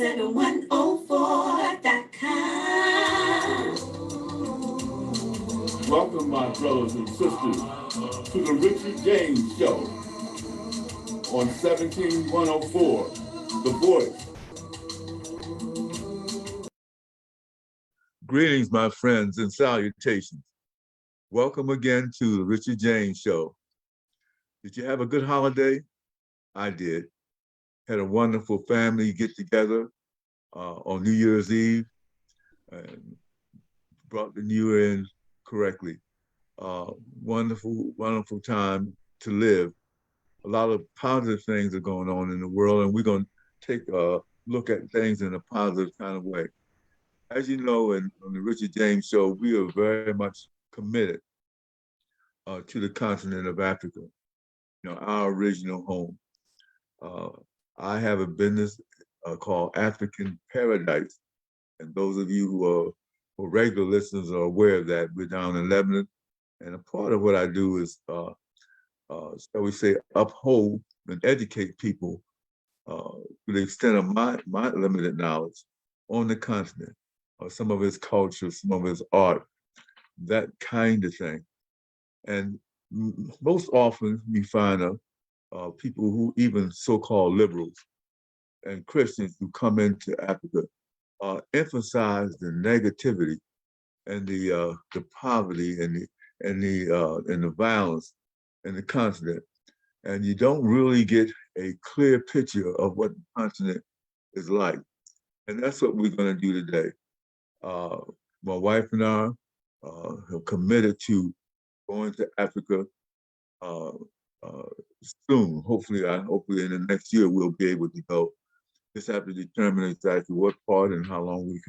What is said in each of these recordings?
107104.com. Welcome, my brothers and sisters, to the Richard James Show on 17104, The Voice. Greetings, my friends, and salutations. Welcome again to the Richard James Show. Did you have a good holiday? I did. Had a wonderful family get together on New Year's Eve and brought the new year in correctly. Wonderful, wonderful time to live. A lot of positive things are going on in the world, and we're going to take a look at things in a positive kind of way. As you know, on the Richard James Show, we are very much committed to the continent of Africa, our original home. I have a business called African Paradise, and those of you who are regular listeners are aware of that. We're down in Lebanon, and a part of what I do is, shall we say, uphold and educate people to the extent of my limited knowledge on the continent, some of its culture, some of its art, that kind of thing. And most often you find people who, even so-called liberals and Christians who come into Africa, emphasize the negativity and the poverty and the violence in the continent, and you don't really get a clear picture of what the continent is like. And that's what we're going to do today. My wife and I have committed to going to Africa soon. Hopefully in the next year we'll be able to go. Just have to determine exactly what part and how long we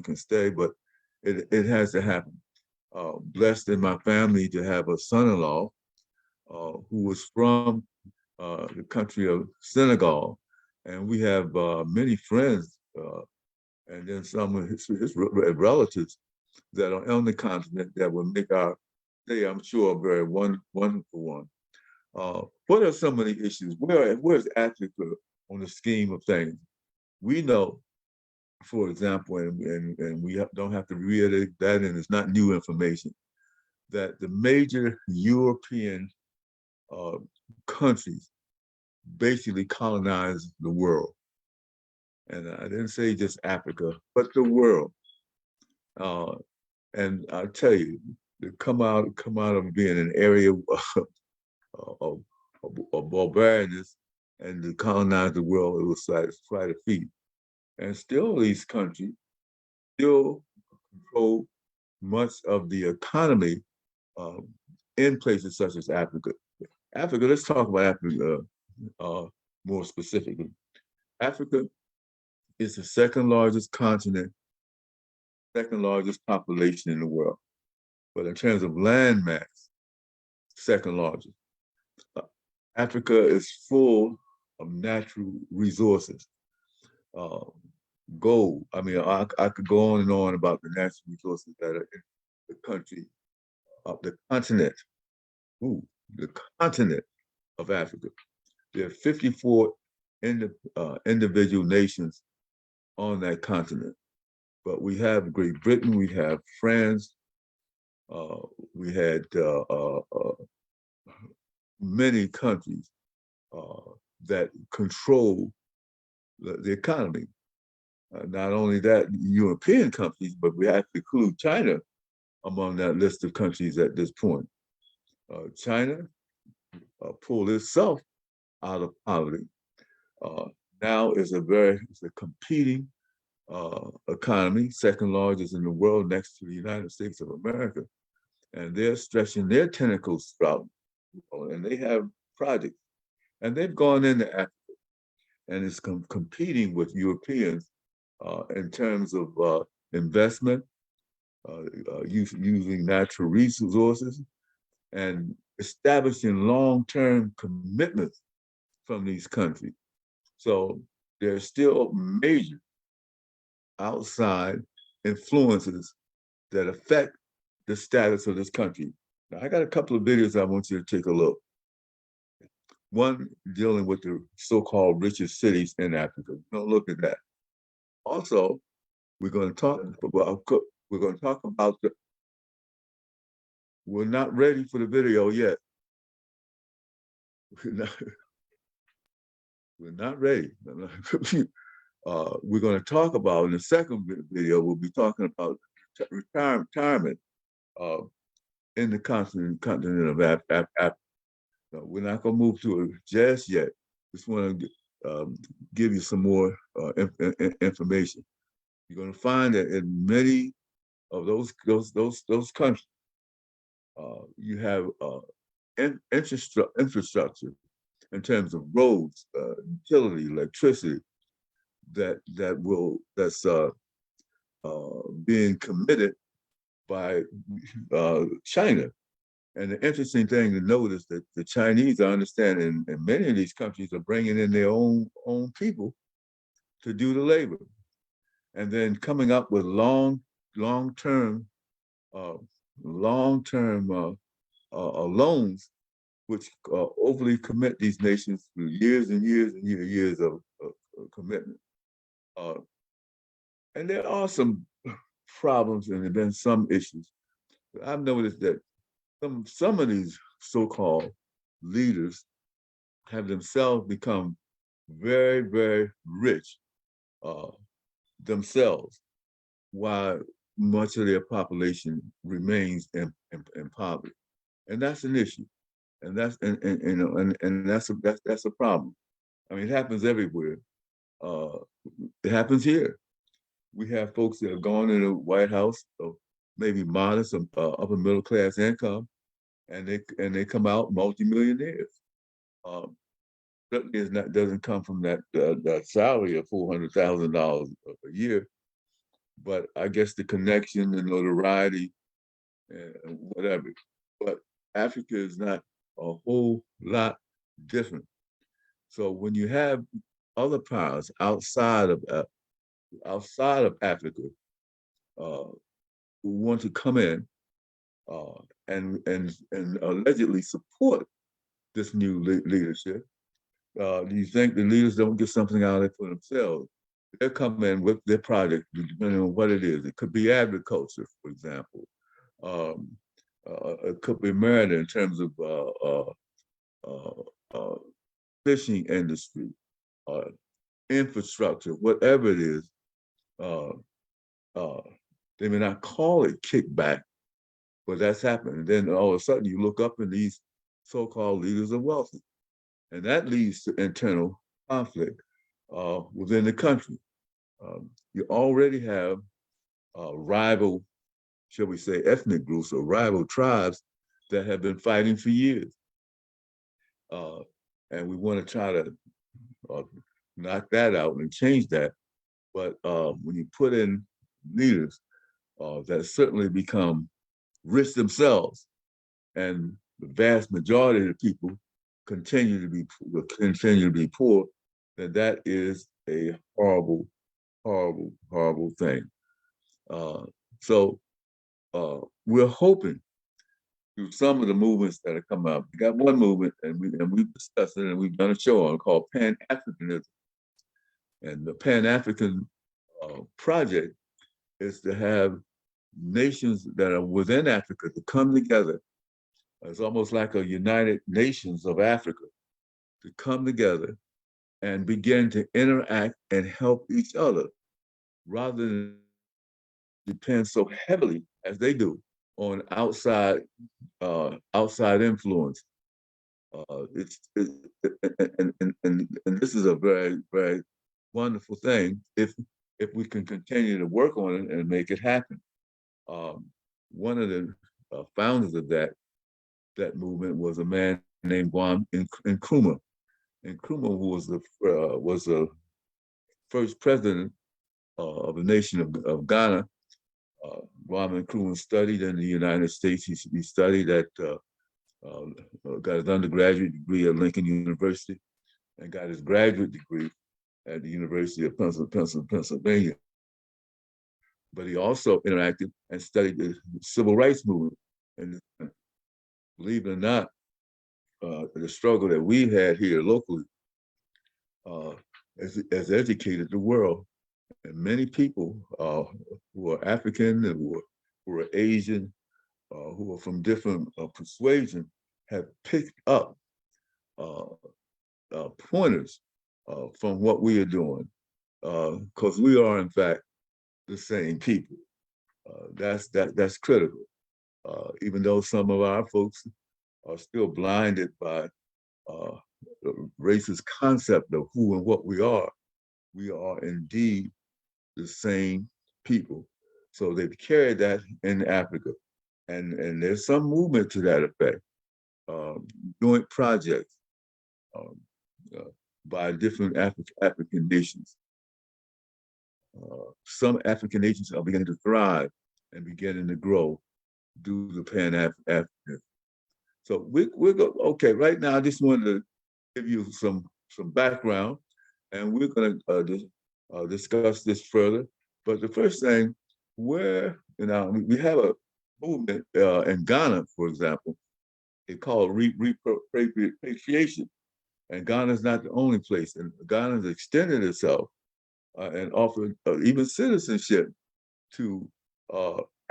can stay, but it has to happen. Blessed in my family to have a son-in-law who was from the country of Senegal, and we have many friends and then some of his relatives that are on the continent that will make our day, I'm sure, a very wonderful one. What are some of the issues? Where's Africa on the scheme of things? We know, for example, and we don't have to reiterate that, and it's not new information, that the major European countries basically colonized the world. And I didn't say just Africa, but the world. And I tell you, to come out of being an area of barbarianness and to colonize the world, it was quite a feat. And still, these countries still control much of the economy in places such as Africa. Africa, let's talk about Africa more specifically. Africa is the second largest continent, second largest population in the world. But in terms of land mass, second largest. Africa is full of natural resources. Gold. I mean, I could go on and on about the natural resources that are in the country, the continent. The continent of Africa. There are 54 individual nations on that continent. But we have Great Britain, we have France, we had many countries that control the economy. Not only that, European countries, but we have to include China among that list of countries at this point. China pulled itself out of poverty. Now it's a competing economy, second largest in the world next to the United States of America. And they're stretching their tentacles throughout, and they have projects. And they've gone into Africa, and it's competing with Europeans in terms of investment, using natural resources, and establishing long-term commitments from these countries. So there's still major outside influences that affect the status of this country. Now, I got a couple of videos I want you to take a look. One dealing with the so-called richest cities in Africa. Don't look at that. Also, we're going to talk about we're not ready for the video yet. We're not, we're not ready. We're going to talk about in the second video. We'll be talking about retirement uh, in the continent of Africa. No, we're not going to move to it just yet. Just want to give you some more information. You're going to find that in many of those countries, you have infrastructure in terms of roads, utility, electricity that's being committed by China. And the interesting thing to note is that the Chinese, I understand, and many of these countries are bringing in their own people to do the labor, and then coming up with long-term loans, which overly commit these nations to years and years and years of commitment. And there are some problems and there have been some issues. But I've noticed that some of these so-called leaders have themselves become very, very rich themselves, while much of their population remains in poverty, and that's an issue, and that's a problem. I mean, it happens everywhere. Uh, it happens here. We have folks that have gone in the White House, maybe modest, upper middle class income, and they come out multimillionaires. Um, certainly doesn't come from that salary of $400,000 a year, but I guess the connection and notoriety and whatever. But Africa is not a whole lot different. So when you have other powers outside of Africa uh, who want to come in and allegedly support this new leadership, do you think the leaders don't get something out of it for themselves? They come in with their project, depending on what it is. It could be agriculture, for example. Um, it could be marine in terms of fishing industry, uh, infrastructure, whatever it is. Uh, uh, they may not call it kickback, but that's happening. And then all of a sudden, you look up and these so-called leaders are wealthy, and that leads to internal conflict within the country. You already have rival, shall we say, ethnic groups or rival tribes that have been fighting for years. And we want to try to knock that out and change that. But when you put in leaders that certainly become rich themselves, and the vast majority of the people continue to be poor, then that is a horrible, horrible, horrible thing. So we're hoping through some of the movements that have come out. We got one movement, and we've discussed it, and we've done a show on called Pan Africanism. And the Pan African project is to have nations that are within Africa to come together. It's almost like a United Nations of Africa to come together and begin to interact and help each other rather than depend so heavily as they do on outside influence. And this is a very, very wonderful thing if we can continue to work on it and make it happen. One of the founders of that movement was a man named Kwame Nkrumah. Nkrumah was the first president of the nation of Ghana. Kwame Nkrumah studied in the United States. He studied got his undergraduate degree at Lincoln University and got his graduate degree at the University of Pennsylvania. But he also interacted and studied the civil rights movement. And believe it or not, the struggle that we've had here locally has educated the world And many people who are African and who are Asian, who are from different persuasion, have picked up pointers from what we are doing, because we are in fact the same people. That's critical. Even though some of our folks are still blinded by the racist concept of who and what we are indeed the same people. So they've carried that in Africa, and there's some movement to that effect. Joint projects um, uh, by different African nations. Some African nations are beginning to thrive and beginning to grow due to Pan-Africanism. So we're go okay. Right now, I just wanted to give you some background, and we're going to discuss this further. But the first thing, where we have a movement in Ghana, for example, it's called repatriation, and Ghana is not the only place. And Ghana has extended itself and offered even citizenship to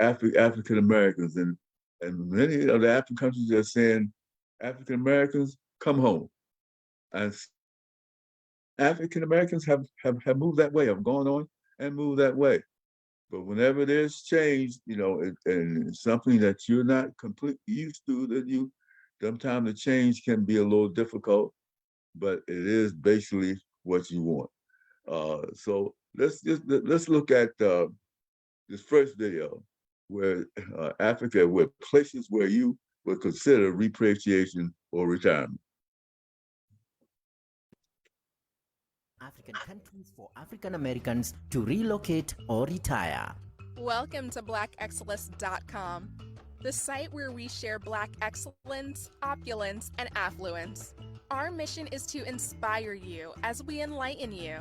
African Americans, and many of the African countries are saying African Americans come home, and African Americans have moved that way, have gone on and moved that way. But whenever there's change, and it's something that you're not completely used to, then sometimes the change can be a little difficult, but it is basically what you want. So let's look at this first video where Africa, where places where you would consider repatriation or retirement. African countries for African Americans to relocate or retire. Welcome to BlackExcellence.com, the site where we share Black excellence, opulence, and affluence. Our mission is to inspire you as we enlighten you.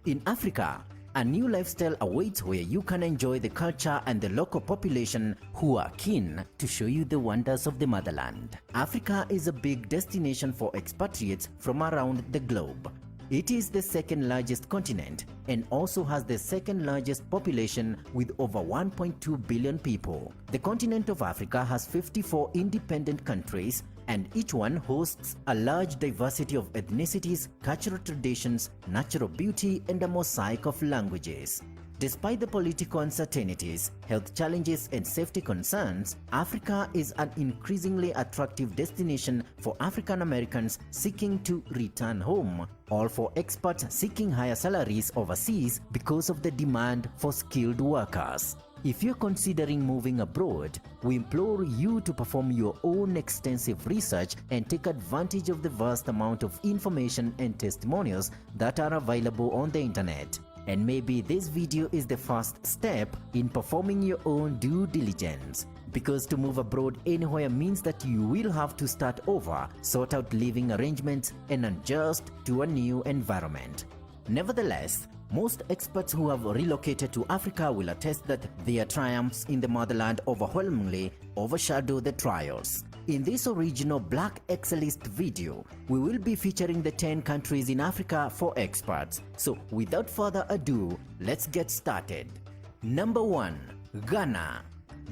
In Africa, a new lifestyle awaits where you can enjoy the culture and the local population who are keen to show you the wonders of the motherland. Africa is a big destination for expatriates from around the globe. It is the second largest continent and also has the second largest population with over 1.2 billion people. The continent of Africa has 54 independent countries, and each one hosts a large diversity of ethnicities, cultural traditions, natural beauty, and a mosaic of languages. Despite the political uncertainties, health challenges, and safety concerns, Africa is an increasingly attractive destination for African Americans seeking to return home, or for expats seeking higher salaries overseas because of the demand for skilled workers. If you're considering moving abroad, we implore you to perform your own extensive research and take advantage of the vast amount of information and testimonials that are available on the internet. And maybe this video is the first step in performing your own due diligence. Because to move abroad anywhere means that you will have to start over, sort out living arrangements, and adjust to a new environment. Nevertheless, most experts who have relocated to Africa will attest that their triumphs in the motherland overwhelmingly overshadow the trials. In this original Black Excellist video, we will be featuring the 10 countries in Africa for experts. So without further ado, let's get started. Number 1. Ghana.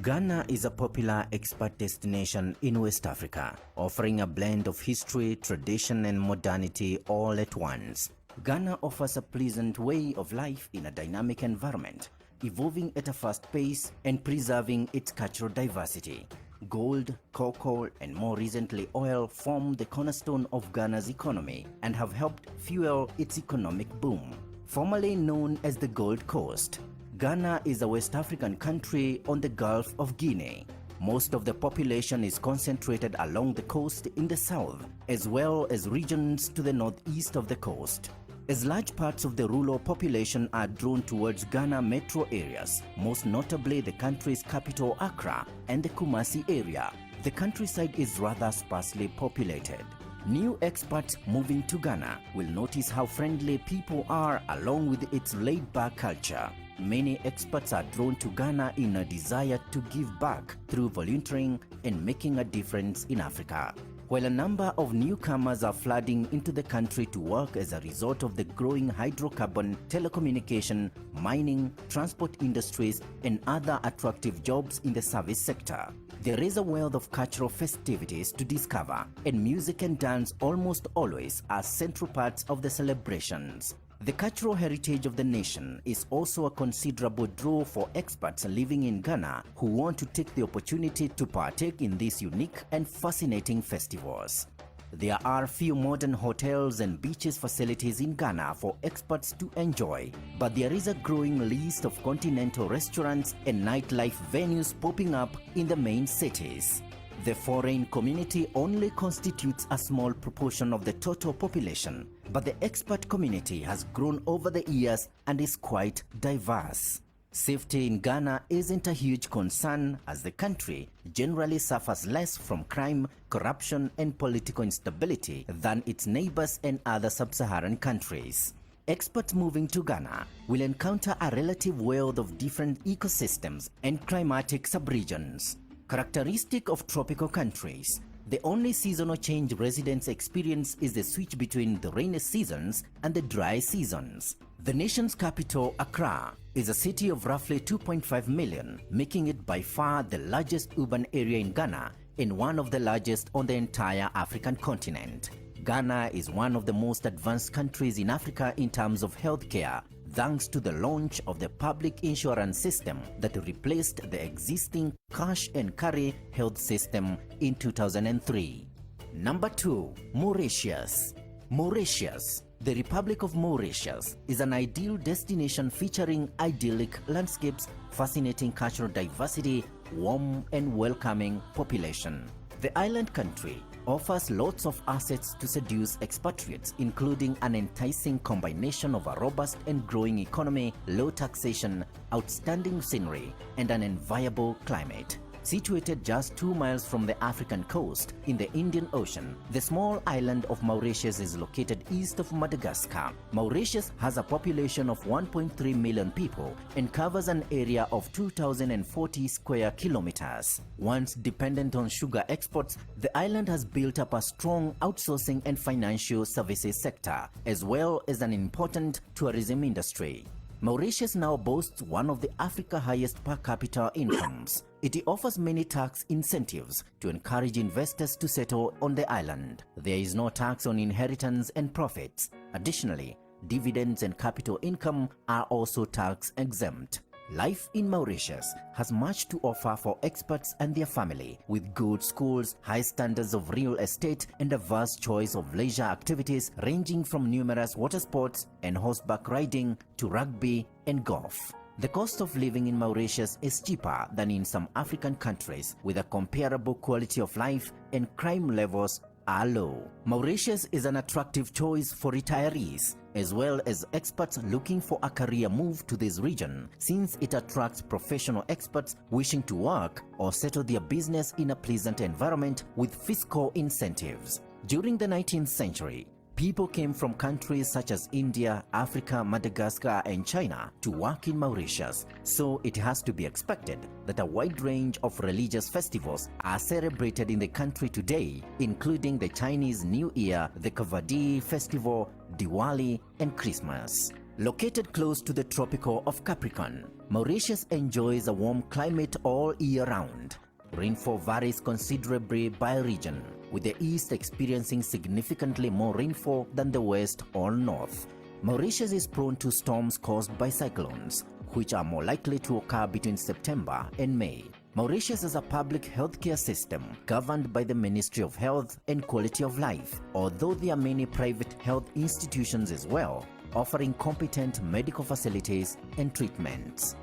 Ghana is a popular expat destination in West Africa, offering a blend of history, tradition, and modernity all at once. Ghana offers a pleasant way of life in a dynamic environment, evolving at a fast pace and preserving its cultural diversity. Gold, cocoa, and more recently oil form the cornerstone of Ghana's economy and have helped fuel its economic boom. Formerly known as the Gold Coast, Ghana is a West African country on the Gulf of Guinea. Most of the population is concentrated along the coast in the south, as well as regions to the northeast of the coast. As large parts of the rural population are drawn towards Ghana metro areas, most notably the country's capital Accra and the Kumasi area, the countryside is rather sparsely populated. New expats moving to Ghana will notice how friendly people are along with its laid-back culture. Many experts are drawn to Ghana in a desire to give back through volunteering and making a difference in Africa. While a number of newcomers are flooding into the country to work as a result of the growing hydrocarbon, telecommunication, mining, transport industries, and other attractive jobs in the service sector, there is a wealth of cultural festivities to discover, and music and dance almost always are central parts of the celebrations. The cultural heritage of the nation is also a considerable draw for expats living in Ghana who want to take the opportunity to partake in these unique and fascinating festivals. There are few modern hotels and beaches facilities in Ghana for expats to enjoy, but there is a growing list of continental restaurants and nightlife venues popping up in the main cities. The foreign community only constitutes a small proportion of the total population, but the expat community has grown over the years and is quite diverse. Safety in Ghana isn't a huge concern, as the country generally suffers less from crime, corruption, and political instability than its neighbors and other sub-Saharan countries. Expats moving to Ghana will encounter a relative wealth of different ecosystems and climatic subregions. Characteristic of tropical countries, the only seasonal change residents experience is the switch between the rainy seasons and the dry seasons. The nation's capital, Accra, is a city of roughly 2.5 million, making it by far the largest urban area in Ghana and one of the largest on the entire African continent. Ghana is one of the most advanced countries in Africa in terms of healthcare, thanks to the launch of the public insurance system that replaced the existing cash and carry health system in 2003. Number 2. Mauritius. Mauritius. The Republic of Mauritius is an ideal destination featuring idyllic landscapes, fascinating cultural diversity, warm and welcoming population. The island country offers lots of assets to seduce expatriates, including an enticing combination of a robust and growing economy, low taxation, outstanding scenery, and an enviable climate. Situated just 2 miles from the African coast in the Indian Ocean, the small island of Mauritius is located east of Madagascar. Mauritius has a population of 1.3 million people and covers an area of 2,040 square kilometers. Once dependent on sugar exports, the island has built up a strong outsourcing and financial services sector, as well as an important tourism industry. Mauritius now boasts one of the Africa's highest per capita incomes. It offers many tax incentives to encourage investors to settle on the island. There is no tax on inheritance and profits. Additionally, dividends and capital income are also tax exempt. Life in Mauritius has much to offer for expats and their family, with good schools, high standards of real estate, and a vast choice of leisure activities ranging from numerous water sports and horseback riding to rugby and golf. The cost of living in Mauritius is cheaper than in some African countries, with a comparable quality of life, and crime levels are low. Mauritius is an attractive choice for retirees, as well as expats looking for a career move to this region, since it attracts professional experts wishing to work or settle their business in a pleasant environment with fiscal incentives. During the 19th century, people came from countries such as India, Africa, Madagascar, and China to work in Mauritius, so it has to be expected that a wide range of religious festivals are celebrated in the country today, including the Chinese New Year, the Kavadi Festival, Diwali, and Christmas. Located close to the tropical of Capricorn, Mauritius enjoys a warm climate all year round. Rainfall varies considerably by region, with the east experiencing significantly more rainfall than the west or north. Mauritius is prone to storms caused by cyclones, which are more likely to occur between September and May. Mauritius has a public healthcare system governed by the Ministry of Health and Quality of Life, although there are many private health institutions as well, offering competent medical facilities and treatments.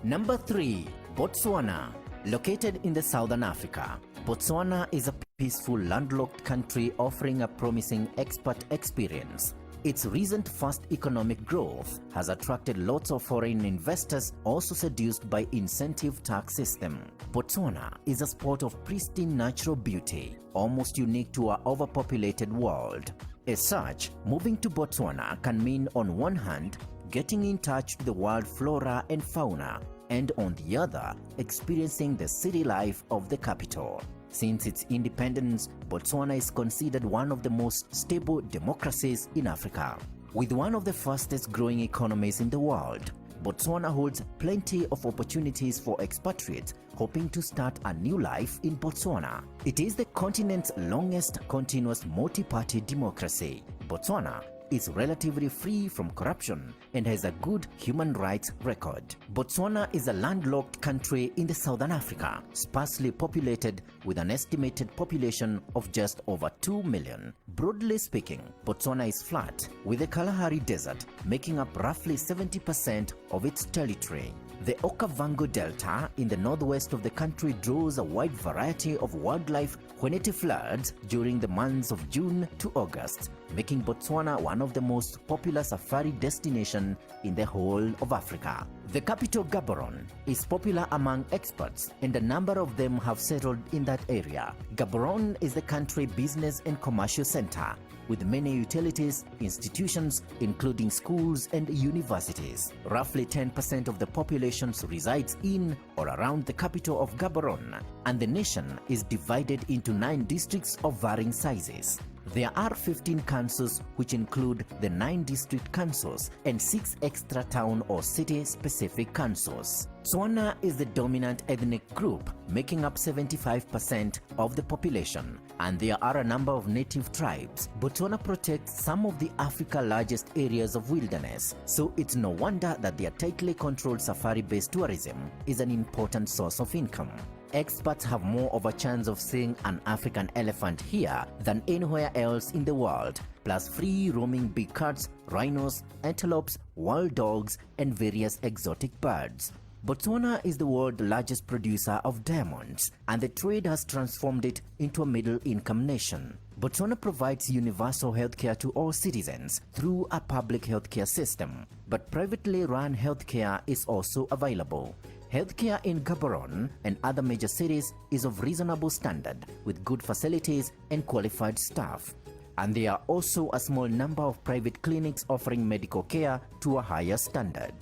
Number 3. Botswana. Located in the Southern Africa, Botswana is a peaceful landlocked country offering a promising expat experience. Its recent fast economic growth has attracted lots of foreign investors, also seduced by incentive tax system. Botswana is a spot of pristine natural beauty, almost unique to our overpopulated world. As such, moving to Botswana can mean, on one hand, getting in touch with the wild flora and fauna, and on the other, experiencing the city life of the capital. Since its independence, Botswana is considered one of the most stable democracies in Africa. With one of the fastest growing economies in the world, Botswana holds plenty of opportunities for expatriates hoping to start a new life in Botswana. It is the continent's longest continuous multi-party democracy. Botswana is relatively free from corruption and has a good human rights record. Botswana is a landlocked country in the Southern Africa, sparsely populated with an estimated population of just over 2 million. Broadly speaking, Botswana is flat, with the Kalahari Desert making up roughly 70% of its territory. The Okavango Delta in the northwest of the country draws a wide variety of wildlife when it floods during the months of June to August, making Botswana one of the most popular safari destinations in the whole of Africa. The capital, Gaborone, is popular among experts, and a number of them have settled in that area. Gaborone is the country business and commercial center, with many utilities, institutions, including schools and universities. Roughly 10% of the population resides in or around the capital of Gaborone, and the nation is divided into 9 districts of varying sizes. There are 15 councils, which include the 9 district councils and 6 extra town or city-specific councils. Tswana is the dominant ethnic group, making up 75% of the population, and there are a number of native tribes. Botswana protects some of the Africa's largest areas of wilderness, so it's no wonder that their tightly controlled safari-based tourism is an important source of income. Experts have more of a chance of seeing an African elephant here than anywhere else in the world, plus free roaming big cats, rhinos, antelopes, wild dogs, and various exotic birds. Botswana is the world's largest producer of diamonds, and the trade has transformed it into a middle-income nation. Botswana provides universal healthcare to all citizens through a public healthcare system, but privately run healthcare is also available. Healthcare in Gaborone and other major cities is of reasonable standard, with good facilities and qualified staff. And there are also a small number of private clinics offering medical care to a higher standard.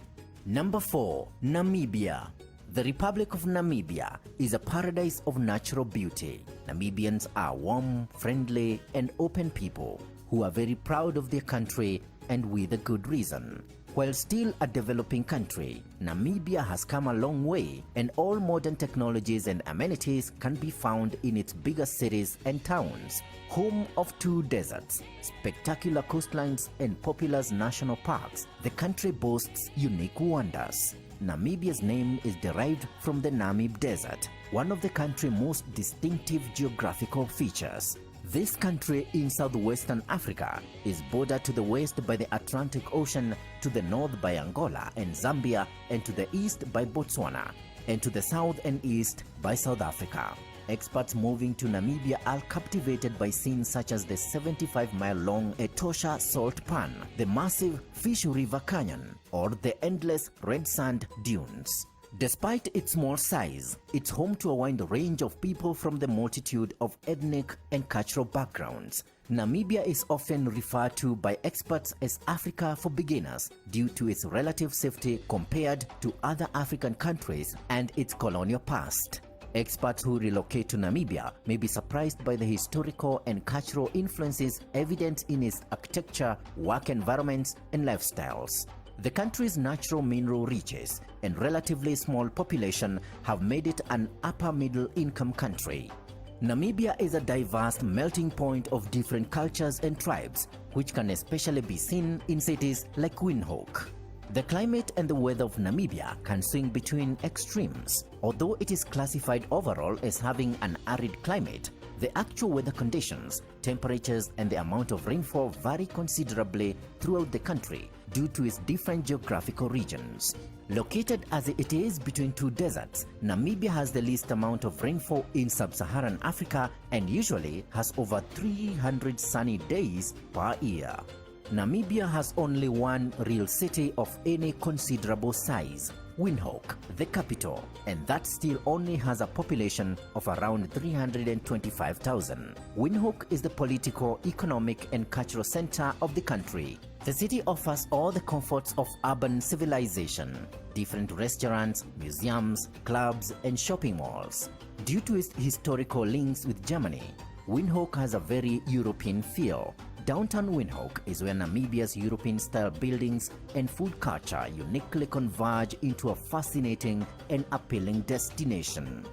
Number 4. Namibia. The Republic of Namibia is a paradise of natural beauty. Namibians are warm, friendly, and open people who are very proud of their country, and with a good reason. While still a developing country, Namibia has come a long way, and all modern technologies and amenities can be found in its bigger cities and towns. Home of 2 deserts, spectacular coastlines, and popular national parks, the country boasts unique wonders. Namibia's name is derived from the Namib Desert, one of the country's most distinctive geographical features. This country in southwestern Africa is bordered to the west by the Atlantic Ocean, to the north by Angola and Zambia, and to the east by Botswana, and to the south and east by South Africa. Experts moving to Namibia are captivated by scenes such as the 75-mile-long Etosha Salt Pan, the massive Fish River Canyon, or the endless red sand dunes. Despite its small size, it's home to a wide range of people from the multitude of ethnic and cultural backgrounds. Namibia is often referred to by experts as Africa for beginners due to its relative safety compared to other African countries and its colonial past. Experts who relocate to Namibia may be surprised by the historical and cultural influences evident in its architecture, work environments, and lifestyles. The country's natural mineral riches and relatively small population have made it an upper-middle-income country. Namibia is a diverse melting point of different cultures and tribes, which can especially be seen in cities like Windhoek. The climate and the weather of Namibia can swing between extremes. Although it is classified overall as having an arid climate, the actual weather conditions, temperatures, and the amount of rainfall vary considerably throughout the country due to its different geographical regions. Located as it is between 2 deserts, Namibia has the least amount of rainfall in sub-Saharan Africa and usually has over 300 sunny days per year. Namibia has only one real city of any considerable size, Windhoek, the capital, and that still only has a population of around 325,000. Windhoek is the political, economic, and cultural center of the country. The city offers all the comforts of urban civilization, different restaurants, museums, clubs, and shopping malls. Due to its historical links with Germany, Windhoek has a very European feel. Downtown Windhoek is where Namibia's European-style buildings and food culture uniquely converge into a fascinating and appealing destination.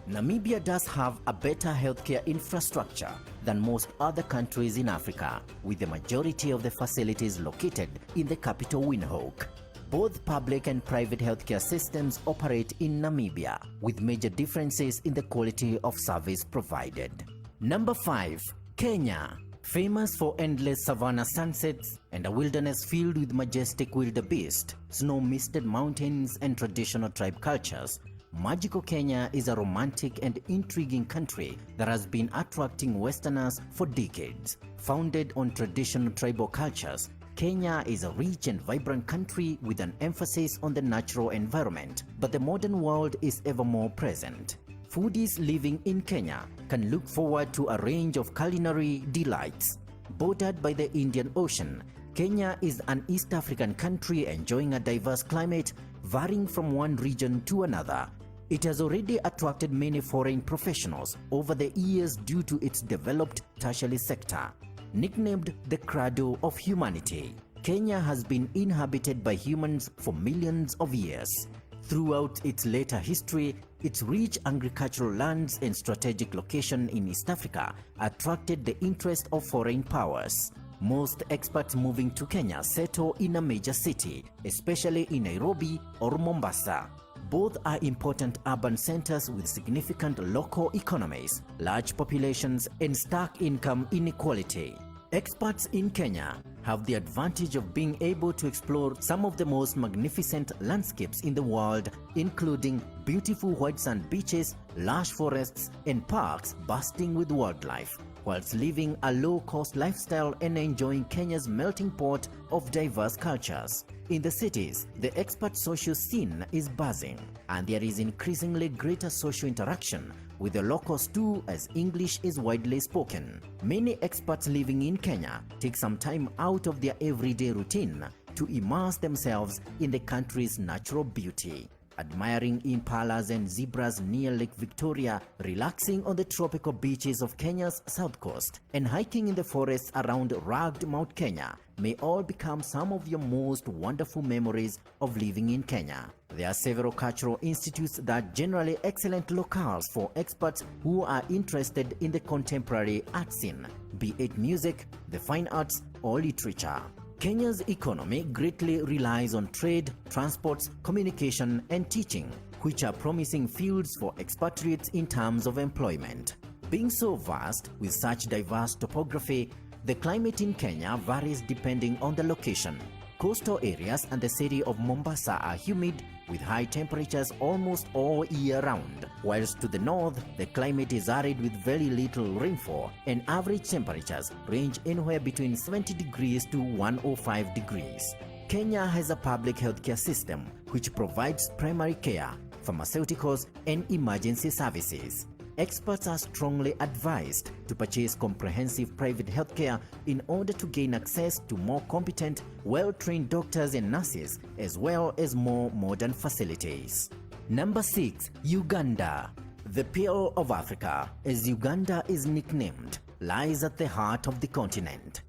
Namibia does have a better healthcare infrastructure than most other countries in Africa, with the majority of the facilities located in the capital Windhoek. Both public and private healthcare systems operate in Namibia, with major differences in the quality of service provided. Number 5. Kenya. Famous for endless savanna sunsets and a wilderness filled with majestic wildebeest, snow-misted mountains and traditional tribe cultures, magical Kenya is a romantic and intriguing country that has been attracting Westerners for decades. Founded on traditional tribal cultures, Kenya is a rich and vibrant country with an emphasis on the natural environment, but the modern world is ever more present. Foodies living in Kenya can look forward to a range of culinary delights. Bordered by the Indian Ocean, Kenya is an East African country enjoying a diverse climate varying from one region to another. It has already attracted many foreign professionals over the years due to its developed tertiary sector. Nicknamed the cradle of humanity, Kenya has been inhabited by humans for millions of years. Throughout its later history, its rich agricultural lands and strategic location in East Africa attracted the interest of foreign powers. Most expats moving to Kenya settle in a major city, especially in Nairobi or Mombasa. Both are important urban centers with significant local economies, large populations, and stark income inequality. Expats in Kenya have the advantage of being able to explore some of the most magnificent landscapes in the world, including beautiful white sand beaches, lush forests, and parks bursting with wildlife, whilst living a low-cost lifestyle and enjoying Kenya's melting pot of diverse cultures. In the cities, the expat social scene is buzzing, and there is increasingly greater social interaction with the locals too, as English is widely spoken. Many expats living in Kenya take some time out of their everyday routine to immerse themselves in the country's natural beauty. Admiring impalas and zebras near Lake Victoria, relaxing on the tropical beaches of Kenya's south coast, and hiking in the forests around rugged Mount Kenya may all become some of your most wonderful memories of living in Kenya. There are several cultural institutes that are generally excellent locales for experts who are interested in the contemporary art scene, be it music, the fine arts, or literature. Kenya's economy greatly relies on trade, transports, communication, and teaching, which are promising fields for expatriates in terms of employment. Being so vast, with such diverse topography, the climate in Kenya varies depending on the location. Coastal areas and the city of Mombasa are humid, with high temperatures almost all year round, whilst to the north, the climate is arid with very little rainfall, and average temperatures range anywhere between 70 degrees to 105 degrees. Kenya has a public healthcare system which provides primary care, pharmaceuticals, and emergency services. Experts are strongly advised to purchase comprehensive private healthcare in order to gain access to more competent, well-trained doctors and nurses, as well as more modern facilities. Number 6. Uganda. The Pearl of Africa, as Uganda is nicknamed, lies at the heart of the continent.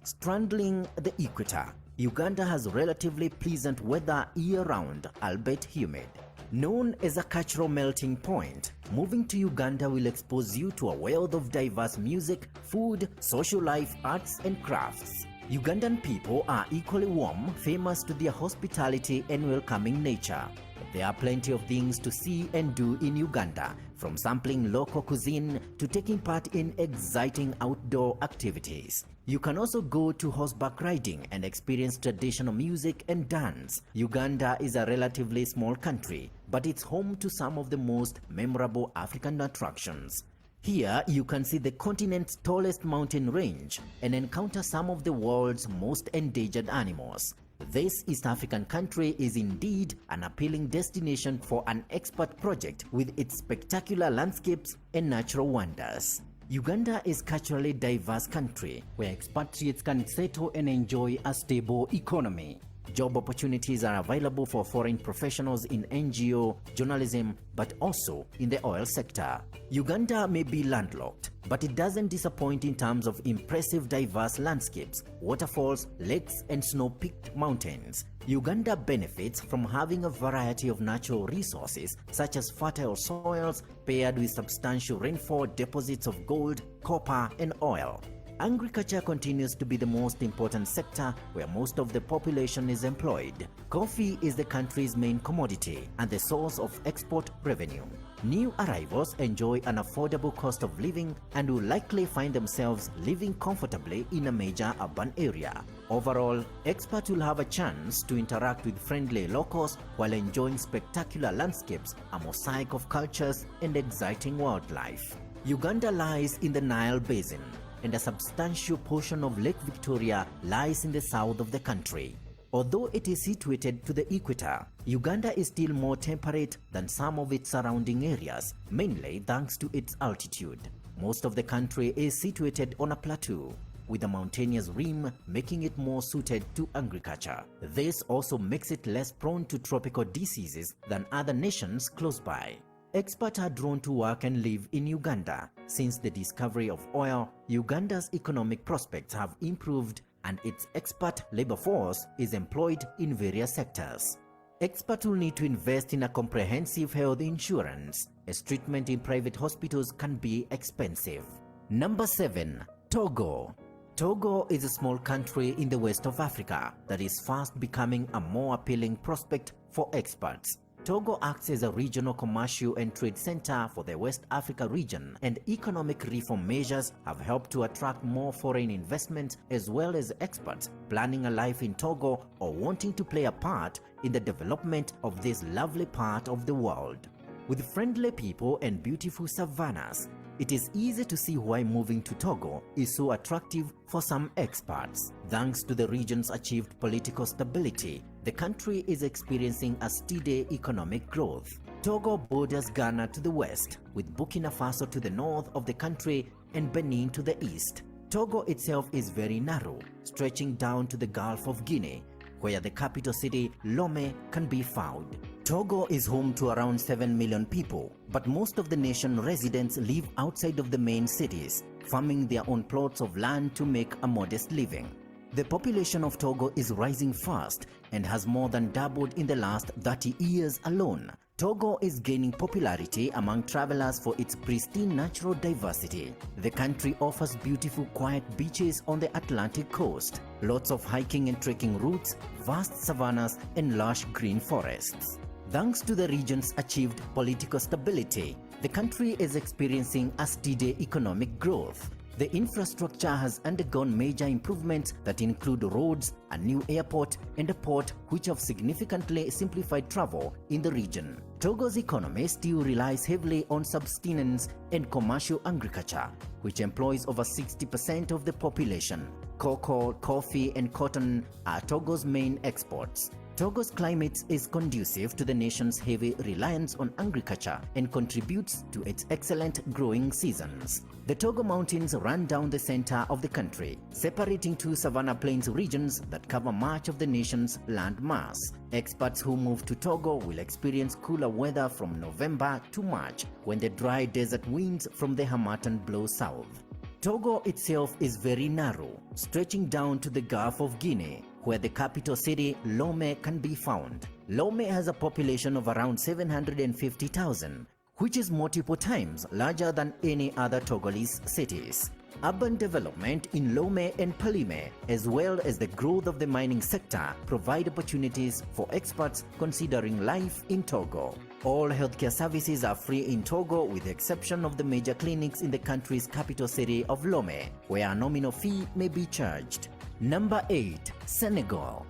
Straddling the equator, Uganda has relatively pleasant weather year-round, albeit humid. Known as a cultural melting point, moving to Uganda will expose you to a wealth of diverse music, food, social life, arts, and crafts. Ugandan people are equally warm, famous to their hospitality and welcoming nature. There are plenty of things to see and do in Uganda, from sampling local cuisine to taking part in exciting outdoor activities. You can also go to horseback riding and experience traditional music and dance. Uganda is a relatively small country, but it's home to some of the most memorable African attractions. Here, you can see the continent's tallest mountain range and encounter some of the world's most endangered animals. This East African country is indeed an appealing destination for an expat project with its spectacular landscapes and natural wonders. Uganda is a culturally diverse country where expatriates can settle and enjoy a stable economy. Job opportunities are available for foreign professionals in NGO, journalism, but also in the oil sector. Uganda may be landlocked, but it doesn't disappoint in terms of impressive diverse landscapes, waterfalls, lakes, and snow-peaked mountains. Uganda benefits from having a variety of natural resources such as fertile soils paired with substantial rainfall, deposits of gold, copper, and oil. Agriculture continues to be the most important sector where most of the population is employed. Coffee is the country's main commodity and the source of export revenue. New arrivals enjoy an affordable cost of living and will likely find themselves living comfortably in a major urban area. Overall, expats will have a chance to interact with friendly locals while enjoying spectacular landscapes, a mosaic of cultures, and exciting wildlife. Uganda lies in the Nile Basin, and a substantial portion of Lake Victoria lies in the south of the country. Although it is situated to the equator, Uganda is still more temperate than some of its surrounding areas, mainly thanks to its altitude. Most of the country is situated on a plateau, with a mountainous rim making it more suited to agriculture. This also makes it less prone to tropical diseases than other nations close by. Expats are drawn to work and live in Uganda. Since the discovery of oil, Uganda's economic prospects have improved and its expat labor force is employed in various sectors. Expats will need to invest in a comprehensive health insurance, as treatment in private hospitals can be expensive. Number 7. Togo. Togo is a small country in the west of Africa that is fast becoming a more appealing prospect for expats. Togo acts as a regional commercial and trade center for the West Africa region, and economic reform measures have helped to attract more foreign investment as well as expats planning a life in Togo or wanting to play a part in the development of this lovely part of the world. With friendly people and beautiful savannas, it is easy to see why moving to Togo is so attractive for some expats. Thanks to the region's achieved political stability, the country is experiencing a steady economic growth. Togo borders Ghana to the west, with Burkina Faso to the north of the country and Benin to the east. Togo itself is very narrow, stretching down to the Gulf of Guinea, where the capital city, Lomé, can be found. Togo is home to around 7 million people, but most of the nation's residents live outside of the main cities, farming their own plots of land to make a modest living. The population of Togo is rising fast and has more than doubled in the last 30 years alone. Togo is gaining popularity among travelers for its pristine natural diversity. The country offers beautiful quiet beaches on the Atlantic coast, lots of hiking and trekking routes, vast savannas, and lush green forests. Thanks to the region's achieved political stability, the country is experiencing a steady economic growth. The infrastructure has undergone major improvements that include roads, a new airport, and a port which have significantly simplified travel in the region. Togo's economy still relies heavily on subsistence and commercial agriculture, which employs over 60% of the population. Cocoa, coffee, and cotton are Togo's main exports. Togo's climate is conducive to the nation's heavy reliance on agriculture and contributes to its excellent growing seasons. The Togo Mountains run down the center of the country, separating two savanna plains regions that cover much of the nation's land mass. Expats who move to Togo will experience cooler weather from November to March, when the dry desert winds from the Harmattan blow south. Togo itself is very narrow, stretching down to the Gulf of Guinea, where the capital city, Lomé, can be found. Lomé has a population of around 750,000, which is multiple times larger than any other Togolese cities. Urban development in Lomé and Palimé, as well as the growth of the mining sector, provide opportunities for expats considering life in Togo. All healthcare services are free in Togo, with the exception of the major clinics in the country's capital city of Lomé, where a nominal fee may be charged. Number 8. Senegal.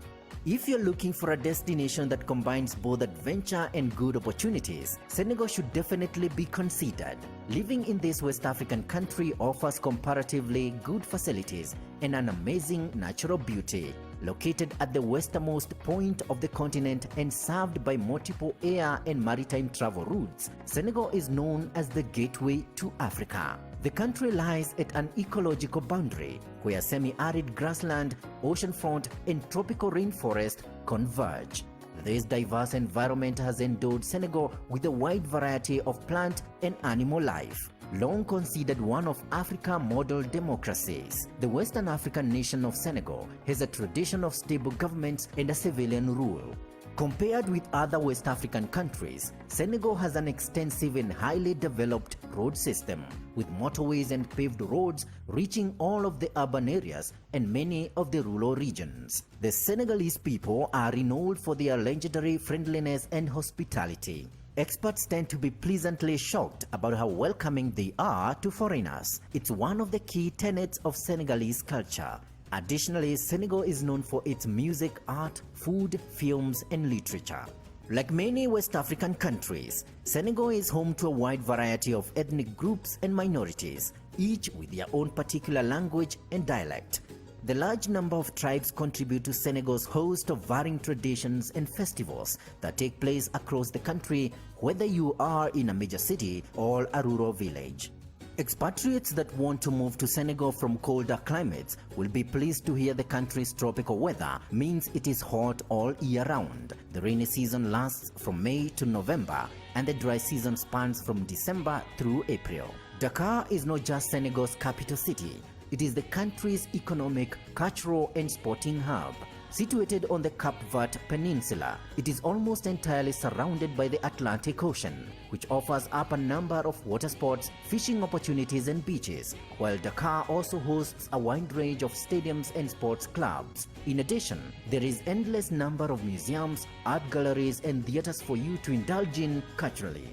If you're looking for a destination that combines both adventure and good opportunities, Senegal should definitely be considered. Living in this West African country offers comparatively good facilities and an amazing natural beauty. Located at the westernmost point of the continent and served by multiple air and maritime travel routes, Senegal is known as the gateway to Africa. The country lies at an ecological boundary where semi-arid grassland, oceanfront, and tropical rainforest converge. This diverse environment has endowed Senegal with a wide variety of plant and animal life. Long considered one of Africa's model democracies, the Western African nation of Senegal has a tradition of stable governments and a civilian rule. Compared with other West African countries, Senegal has an extensive and highly developed road system, with motorways and paved roads reaching all of the urban areas and many of the rural regions. The Senegalese people are renowned for their legendary friendliness and hospitality. Experts tend to be pleasantly shocked about how welcoming they are to foreigners. It's one of the key tenets of Senegalese culture. Additionally, Senegal is known for its music, art, food, films, and literature. Like many West African countries, Senegal is home to a wide variety of ethnic groups and minorities, each with their own particular language and dialect. The large number of tribes contribute to Senegal's host of varying traditions and festivals that take place across the country, whether you are in a major city or a rural village. Expatriates that want to move to Senegal from colder climates will be pleased to hear the country's tropical weather means it is hot all year round. The rainy season lasts from May to November, and the dry season spans from December through April. Dakar is not just Senegal's capital city, it is the country's economic, cultural, and sporting hub. Situated on the Cap Vert Peninsula, it is almost entirely surrounded by the Atlantic Ocean, which offers up a number of water sports, fishing opportunities, and beaches, while Dakar also hosts a wide range of stadiums and sports clubs. In addition, there is endless number of museums, art galleries, and theaters for you to indulge in culturally.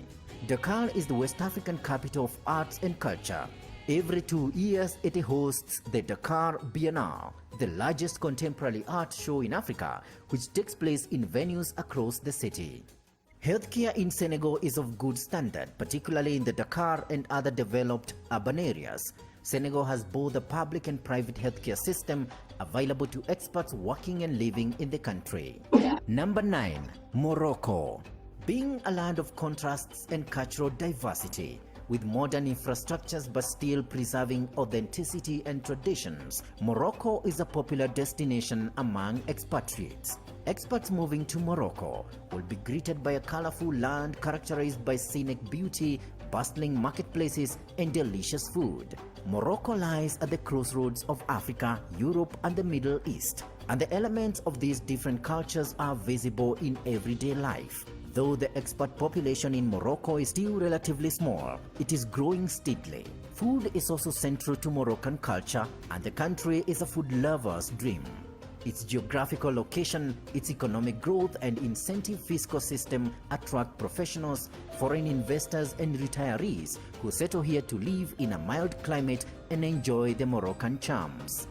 Dakar is the West African capital of arts and culture. Every 2 years, it hosts the Dakar Biennale, the largest contemporary art show in Africa, which takes place in venues across the city. Healthcare in Senegal is of good standard, particularly in the Dakar and other developed urban areas. Senegal has both a public and private healthcare system available to experts working and living in the country. Number 9. Morocco. Being a land of contrasts and cultural diversity, with modern infrastructures but still preserving authenticity and traditions, Morocco is a popular destination among expatriates. Experts moving to Morocco will be greeted by a colorful land characterized by scenic beauty, bustling marketplaces, and delicious food. Morocco lies at the crossroads of Africa, Europe, and the Middle East, and the elements of these different cultures are visible in everyday life. Though the expat population in Morocco is still relatively small, it is growing steadily. Food is also central to Moroccan culture, and the country is a food lover's dream. Its geographical location, its economic growth, and incentive fiscal system attract professionals, foreign investors, and retirees who settle here to live in a mild climate and enjoy the Moroccan charms.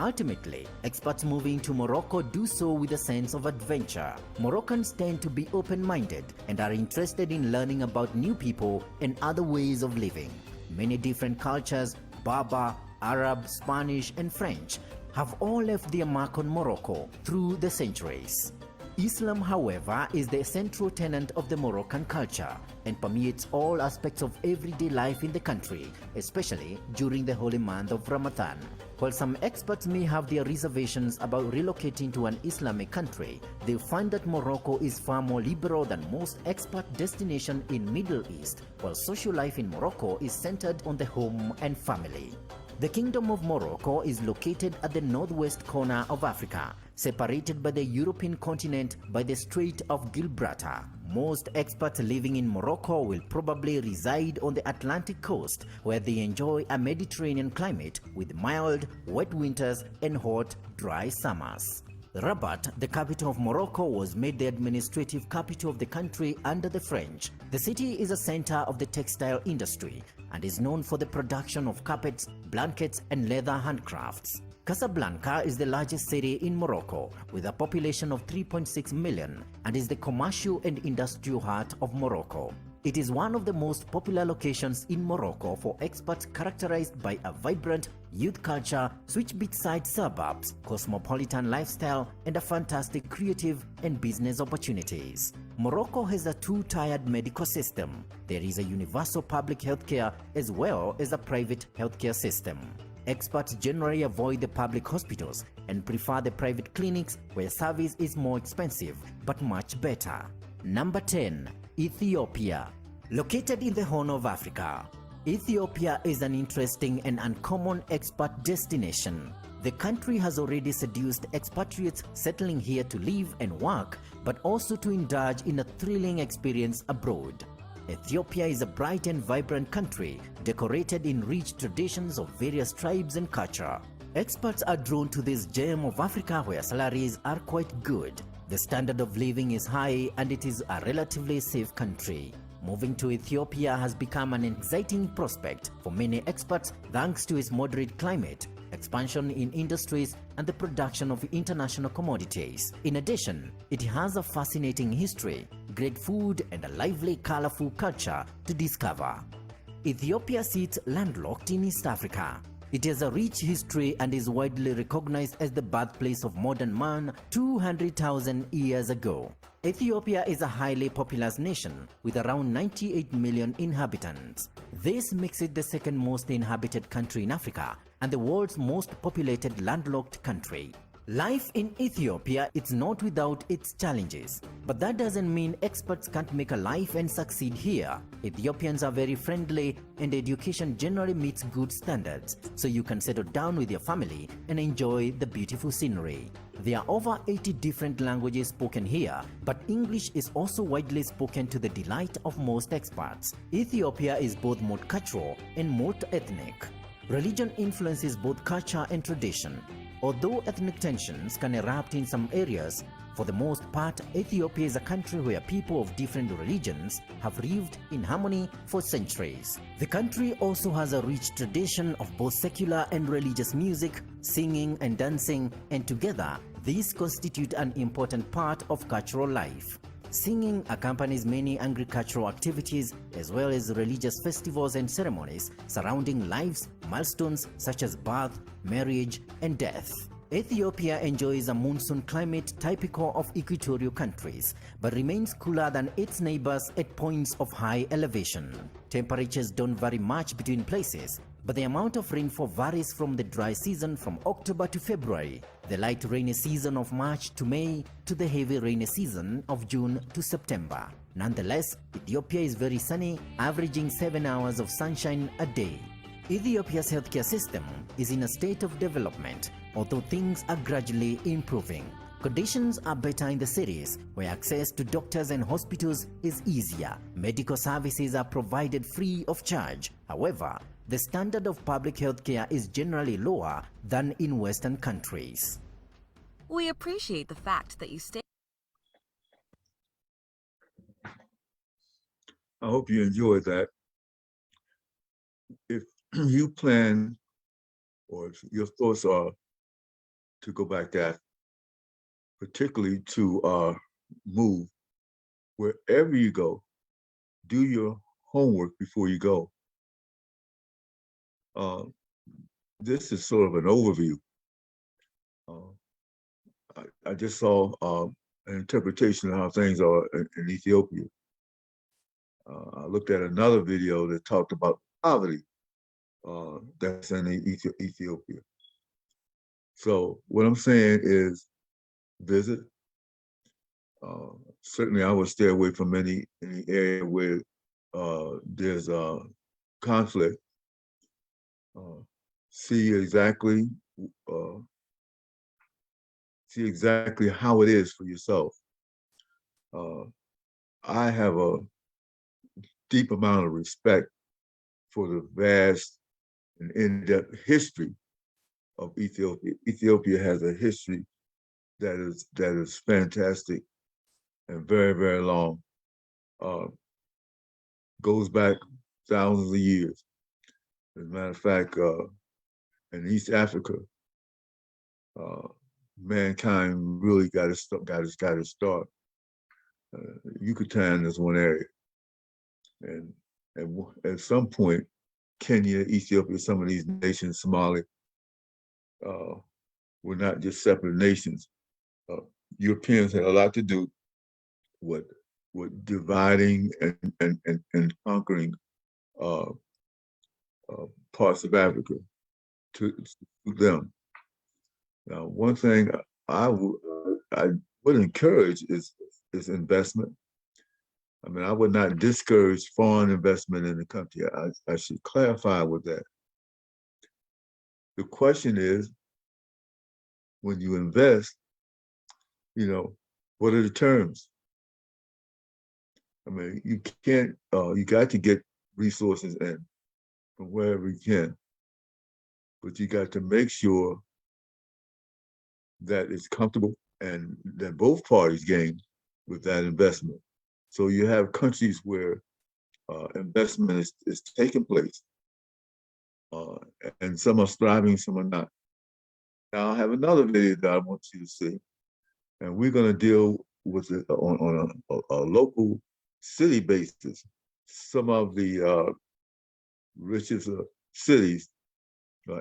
Ultimately, expats moving to Morocco do so with a sense of adventure. Moroccans tend to be open-minded and are interested in learning about new people and other ways of living. Many different cultures, Berber, Arab, Spanish, and French, have all left their mark on Morocco through the centuries. Islam, however, is the central tenet of the Moroccan culture and permeates all aspects of everyday life in the country, especially during the holy month of Ramadan. While some experts may have their reservations about relocating to an Islamic country, they find that Morocco is far more liberal than most expat destinations in Middle East, while social life in Morocco is centered on the home and family. The Kingdom of Morocco is located at the northwest corner of Africa, separated by the European continent by the Strait of Gibraltar. Most expats living in Morocco will probably reside on the Atlantic coast, where they enjoy a Mediterranean climate with mild, wet winters and hot, dry summers. Rabat, the capital of Morocco, was made the administrative capital of the country under the French. The city is a center of the textile industry and is known for the production of carpets, blankets, and leather handcrafts. Casablanca is the largest city in Morocco, with a population of 3.6 million, and is the commercial and industrial heart of Morocco. It is one of the most popular locations in Morocco for expats, characterized by a vibrant youth culture, rich beachside suburbs, cosmopolitan lifestyle, and a fantastic creative and business opportunities. Morocco has a two-tiered medical system. There is a universal public healthcare as well as a private healthcare system. Expats generally avoid the public hospitals and prefer the private clinics where service is more expensive but much better. Number 10. Ethiopia. Located in the Horn of Africa, Ethiopia is an interesting and uncommon expat destination. The country has already seduced expatriates settling here to live and work, but also to indulge in a thrilling experience abroad. Ethiopia is a bright and vibrant country, decorated in rich traditions of various tribes and culture. Experts are drawn to this gem of Africa where salaries are quite good. The standard of living is high and it is a relatively safe country. Moving to Ethiopia has become an exciting prospect for many experts thanks to its moderate climate, expansion in industries, and the production of international commodities. In addition, it has a fascinating history, great food, and a lively, colorful culture to discover. Ethiopia sits landlocked in East Africa. It has a rich history and is widely recognized as the birthplace of modern man 200,000 years ago. Ethiopia is a highly populous nation with around 98 million inhabitants. This makes it the second most inhabited country in Africa and the world's most populated landlocked country. Life in Ethiopia is not without its challenges, but that doesn't mean experts can't make a life and succeed here. Ethiopians are very friendly and education generally meets good standards, so you can settle down with your family and enjoy the beautiful scenery. There are over 80 different languages spoken here, but English is also widely spoken to the delight of most experts. Ethiopia is both multicultural and multi-ethnic. Religion influences both culture and tradition. Although ethnic tensions can erupt in some areas, for the most part, Ethiopia is a country where people of different religions have lived in harmony for centuries. The country also has a rich tradition of both secular and religious music, singing and dancing, and together, these constitute an important part of cultural life. Singing accompanies many agricultural activities as well as religious festivals and ceremonies surrounding life's milestones such as birth, marriage, and death. Ethiopia enjoys a monsoon climate typical of equatorial countries, but remains cooler than its neighbors at points of high elevation. Temperatures don't vary much between places, but the amount of rainfall varies from the dry season from October to February, the light rainy season of March to May, to the heavy rainy season of June to September. Nonetheless, Ethiopia is very sunny, averaging 7 hours of sunshine a day. Ethiopia's healthcare system is in a state of development, although things are gradually improving. Conditions are better in the cities, where access to doctors and hospitals is easier. Medical services are provided free of charge. However, the standard of public health care is generally lower than in Western countries. We appreciate the fact that you stay. I hope you enjoyed that. If you plan, or if your thoughts are to go back that, particularly to move, wherever you go, do your homework before you go. This is sort of an overview. I just saw an interpretation of how things are in Ethiopia. I looked at another video that talked about poverty that's in Ethiopia. So what I'm saying is visit. Certainly I would stay away from any area where there's conflict. See exactly how it is for yourself. I have a deep amount of respect for the vast and in-depth history of Ethiopia. Ethiopia has a history that is fantastic and very, very long. Goes back thousands of years. As a matter of fact, in East Africa, mankind really got its start. Yucatan is one area, and at some point, Kenya, Ethiopia, some of these nations, Somalia, were not just separate nations. Europeans had a lot to do with dividing and conquering parts of Africa to them. Now, one thing I would encourage is investment. I mean, I would not discourage foreign investment in the country. I should clarify with that. The question is, when you invest, what are the terms? I mean, you can't, you got to get resources in from wherever you can, but you got to make sure that it's comfortable and that both parties gain with that investment. So you have countries where investment is taking place, and some are thriving, some are not. Now I have another video that I want you to see, and we're going to deal with it on a local city basis. Some of the richest cities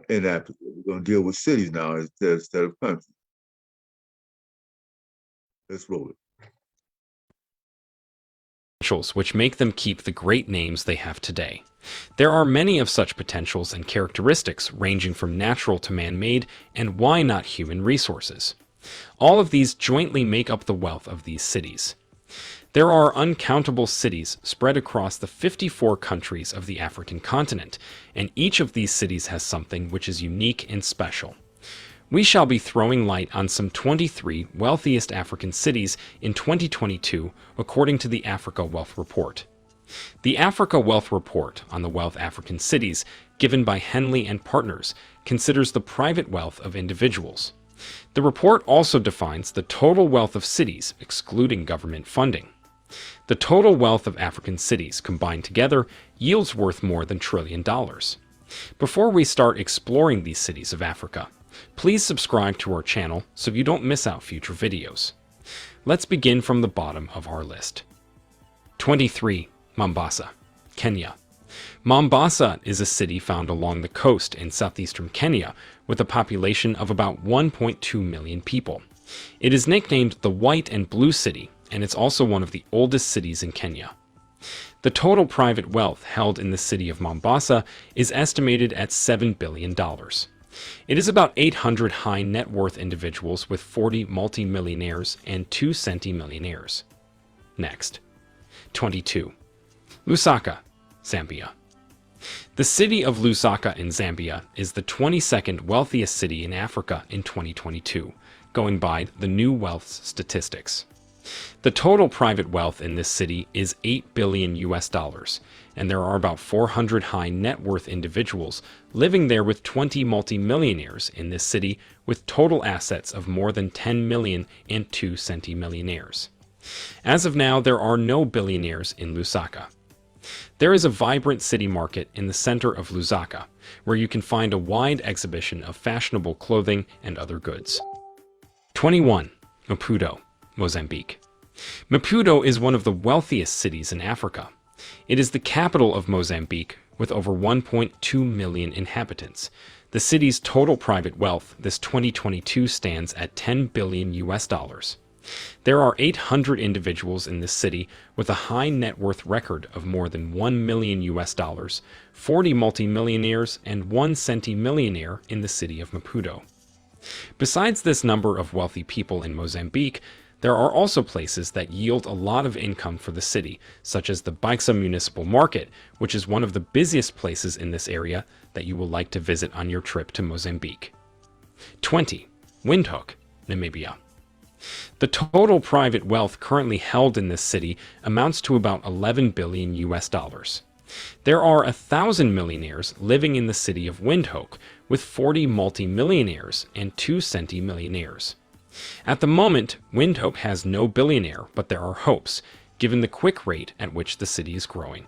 in Africa. We're going to deal with cities now instead of countries. Let's roll it. Which make them keep the great names they have today. There are many of such potentials and characteristics ranging from natural to man-made and why not human resources. All of these jointly make up the wealth of these cities. There are uncountable cities spread across the 54 countries of the African continent, and each of these cities has something which is unique and special. We shall be throwing light on some 23 wealthiest African cities in 2022 according to the Africa Wealth Report. The Africa Wealth Report on the Wealth African Cities, given by Henley and Partners, considers the private wealth of individuals. The report also defines the total wealth of cities, excluding government funding. The total wealth of African cities combined together yields worth more than $1 trillion. Before we start exploring these cities of Africa, please subscribe to our channel so you don't miss out future videos. Let's begin from the bottom of our list. 23. Mombasa, Kenya. Mombasa is a city found along the coast in southeastern Kenya with a population of about 1.2 million people. It is nicknamed the White and Blue City, and it's also one of the oldest cities in Kenya. The total private wealth held in the city of Mombasa is estimated at $7 billion. It is about 800 high net worth individuals with 40 multimillionaires and 2 centimillionaires. Next. 22. Lusaka, Zambia. The city of Lusaka in Zambia is the 22nd wealthiest city in Africa in 2022, going by the New Wealth Statistics. The total private wealth in this city is $8 billion, and there are about 400 high net worth individuals living there with 20 multimillionaires in this city with total assets of more than 10 million and 2 centimillionaires. As of now, there are no billionaires in Lusaka. There is a vibrant city market in the center of Lusaka, where you can find a wide exhibition of fashionable clothing and other goods. 21. Maputo, Mozambique. Maputo is one of the wealthiest cities in Africa. It is the capital of Mozambique with over 1.2 million inhabitants. The city's total private wealth this 2022 stands at $10 billion. There are 800 individuals in this city with a high net worth record of more than $1 million, 40 multimillionaires, and 1 centimillionaire in the city of Maputo. Besides this number of wealthy people in Mozambique, there are also places that yield a lot of income for the city, such as the Baixa Municipal Market, which is one of the busiest places in this area that you will like to visit on your trip to Mozambique. 20. Windhoek, Namibia. The total private wealth currently held in this city amounts to about $11 billion. There are 1,000 millionaires living in the city of Windhoek, with 40 multimillionaires and 2 centimillionaires. At the moment, Windhoek has no billionaire, but there are hopes, given the quick rate at which the city is growing.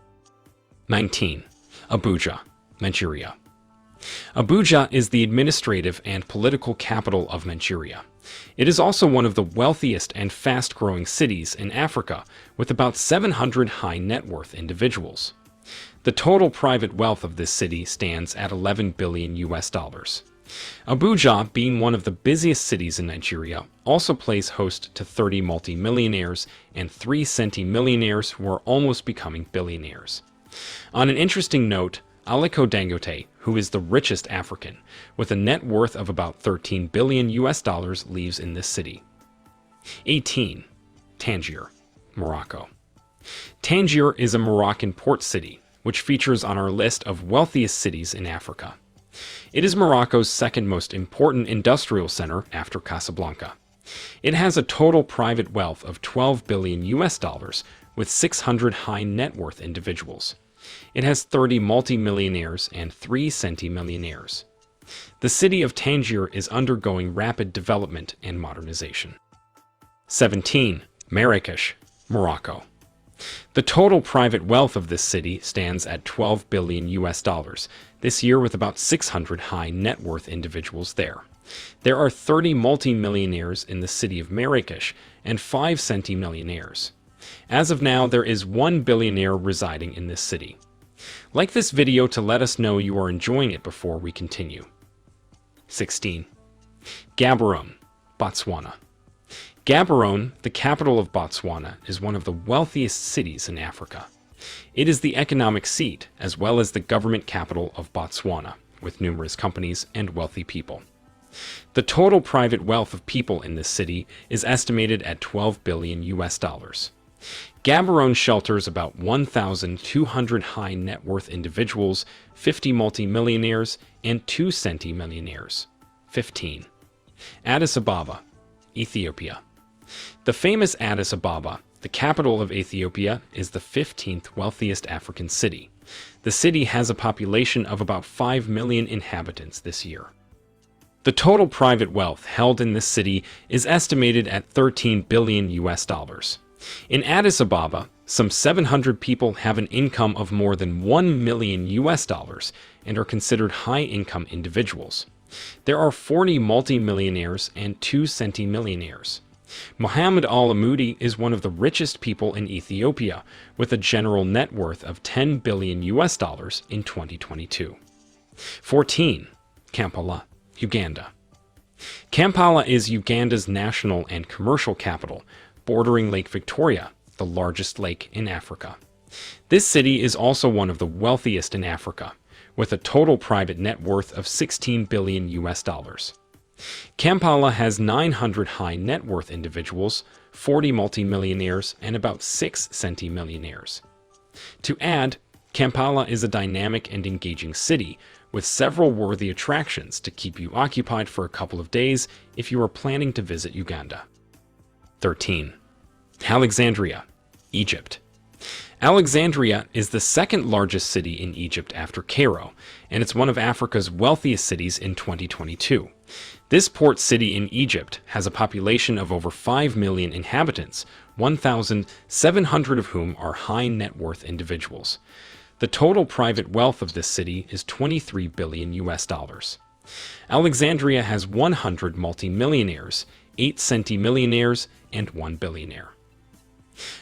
19. Abuja, Nigeria. Abuja is the administrative and political capital of Nigeria. It is also one of the wealthiest and fast-growing cities in Africa, with about 700 high net worth individuals. The total private wealth of this city stands at $11 billion. Abuja, being one of the busiest cities in Nigeria, also plays host to 30 multimillionaires and 3 centimillionaires who are almost becoming billionaires. On an interesting note, Aliko Dangote, who is the richest African, with a net worth of about $13 billion lives in this city. 18. Tangier, Morocco. Tangier is a Moroccan port city, which features on our list of wealthiest cities in Africa. It is Morocco's second most important industrial center after Casablanca. It has a total private wealth of $12 billion with 600 high net worth individuals. It has 30 multimillionaires and 3 centimillionaires. The city of Tangier is undergoing rapid development and modernization. 17. Marrakesh, Morocco. The total private wealth of this city stands at $12 billion this year, with about 600 high net worth individuals there. There are 30 multimillionaires in the city of Marrakesh and 5 centimillionaires. As of now, there is 1 billionaire residing in this city. Like this video to let us know you are enjoying it before we continue. 16. Gaborone, Botswana. Gaborone, the capital of Botswana, is one of the wealthiest cities in Africa. It is the economic seat as well as the government capital of Botswana, with numerous companies and wealthy people. The total private wealth of people in this city is estimated at $12 billion. Gaborone shelters about 1,200 high net worth individuals, 50 multimillionaires, and 2 centimillionaires. 15. Addis Ababa, Ethiopia. The famous Addis Ababa, the capital of Ethiopia, is the 15th wealthiest African city. The city has a population of about 5 million inhabitants this year. The total private wealth held in this city is estimated at $13 billion. In Addis Ababa, some 700 people have an income of more than $1 million and are considered high-income individuals. There are 40 multimillionaires and 2 centimillionaires. Mohammed Al-Amoudi is one of the richest people in Ethiopia, with a general net worth of $10 billion in 2022. 14. Kampala, Uganda. Kampala is Uganda's national and commercial capital, bordering Lake Victoria, the largest lake in Africa. This city is also one of the wealthiest in Africa, with a total private net worth of $16 billion. Kampala has 900 high net worth individuals, 40 multimillionaires, and about 6 centimillionaires. To add, Kampala is a dynamic and engaging city with several worthy attractions to keep you occupied for a couple of days if you are planning to visit Uganda. 13. Alexandria, Egypt. Alexandria is the second largest city in Egypt after Cairo, and it's one of Africa's wealthiest cities in 2022. This port city in Egypt has a population of over 5 million inhabitants, 1,700 of whom are high net worth individuals. The total private wealth of this city is $23 billion. Alexandria has 100 multimillionaires, 8 centimillionaires, and 1 billionaire.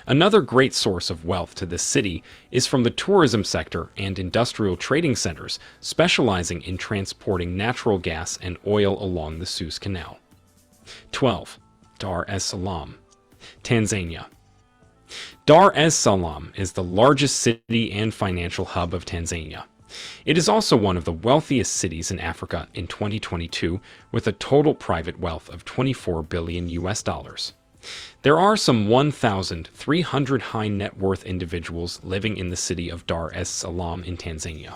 Another great source of wealth to this city is from the tourism sector and industrial trading centers specializing in transporting natural gas and oil along the Suez Canal. 12. Dar es Salaam, Tanzania. Dar es Salaam is the largest city and financial hub of Tanzania. It is also one of the wealthiest cities in Africa in 2022, with a total private wealth of $24 billion. There are some 1,300 high net worth individuals living in the city of Dar es Salaam in Tanzania.